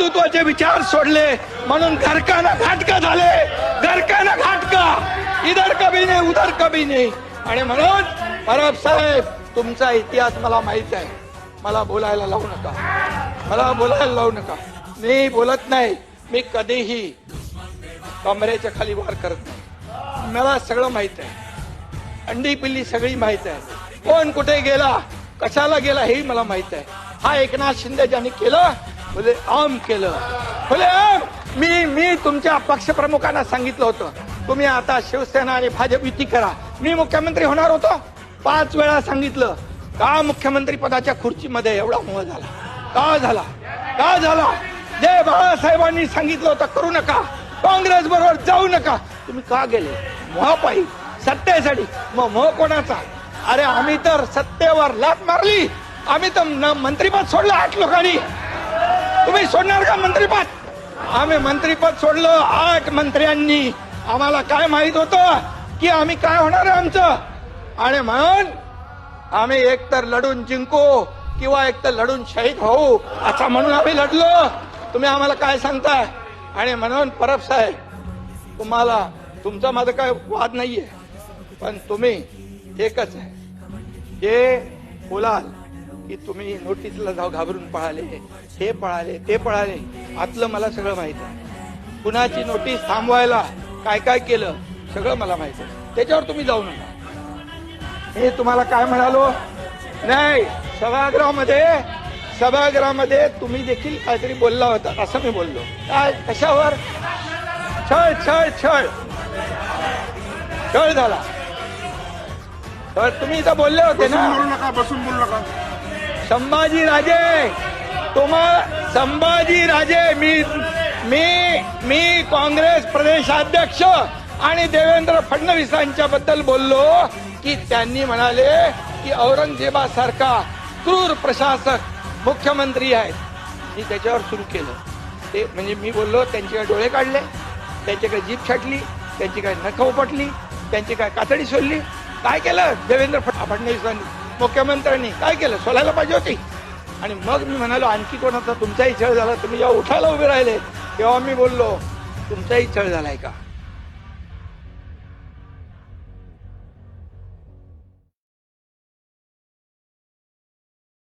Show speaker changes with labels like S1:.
S1: हिंदुत्वाचे विचार सोडले म्हणून घरकाना घाटका झाले. घरकाना घाटका, इधर कभी नाही उधर कभी नाही. आणि म्हणून परब साहेब, तुमचा इतिहास मला माहित आहे. मला बोलायला लावू नका, मला बोलायला लावू नका. मी बोलत नाही. मी कधीही कमरेच्या खाली वार करत नाही. मला सगळं माहित आहे. अंडी पिल्ली सगळी माहित आहे. कोण कुठे गेला, कशाला गेला हेही मला माहित आहे. हा एकनाथ शिंदे ज्यांनी केलं, बोले आम केलं, बोले आम. मी तुमच्या पक्षप्रमुखांना सांगितलं होतं, तुम्ही आता शिवसेना आणि भाजप युती करा. मी मुख्यमंत्री होणार होतो. 5 वेळा सांगितलं. का मुख्यमंत्री पदाच्या खुर्चीमध्ये एवढा मोह झाला? का झाला? का झाला? जे बाळासाहेबांनी सांगितलं होतं करू नका, काँग्रेस बरोबर जाऊ नका, तुम्ही का गेले? मोहापायी, सत्तेसाठी. मग मोह कोणाचा? अरे आम्ही तर सत्तेवर लाथ मारली. आम्ही तर मंत्रीपद सोडलं 8 लोकांनी. तुम्ही सोडणार का मंत्रीपद? आम्ही मंत्रीपद सोडलं 8 मंत्र्यांनी. आम्हाला काय माहित होतं की आम्ही काय होणार आहे आमचं. आणि म्हणून आम्ही एकतर लढून जिंकू किंवा एकतर लढून शहीद होऊ, असं म्हणून आम्ही लढलो. तुम्ही आम्हाला काय सांगताय? आणि म्हणून परब साहेब, तुम्हाला तुमचा माझा काय वाद नाहीये, पण तुम्ही एकच आहे, जे बोलाल की तुम्ही नोटीसला जाऊ घाबरून पळाले, हे पळाले, ते पळाले, आतलं मला सगळं माहित आहे. कुणाची नोटीस थांबवायला काय काय केलं सगळं मला माहित आहे. त्याच्यावर तुम्ही जाऊ नका. हे तुम्हाला काय म्हणालो नाही, सभागृहामध्ये तुम्ही देखील काहीतरी बोलला होता असं मी बोललो. काय कशावर? छळ छळ छळ छळ झाला. तर तुम्ही इथं बोलले होते ना,
S2: बसून बोलू नका.
S1: संभाजीराजे मी काँग्रेस प्रदेशाध्यक्ष आणि देवेंद्र फडणवीसांच्या बद्दल बोललो की त्यांनी म्हणाले की औरंगजेबासारखा क्रूर प्रशासक मुख्यमंत्री आहेत. मी त्याच्यावर सुरू केलं ते, म्हणजे मी बोललो त्यांचे काय डोळे काढले, त्यांची काय जीभ छाटली, त्यांची काय नख उपटली, त्यांची काय कातडी सोडली. काय केलं देवेंद्र फडणवीसांनी, मुख्यमंत्र्यांनी काय केलं? सोलायला पाहिजे होती. आणि मग मी म्हणालो आणखी कोणाचा तुमचाही छळ झाला. तुम्ही जेव्हा उठायला उभे राहिले तेव्हा मी बोललो तुमचाही छळ झालाय का?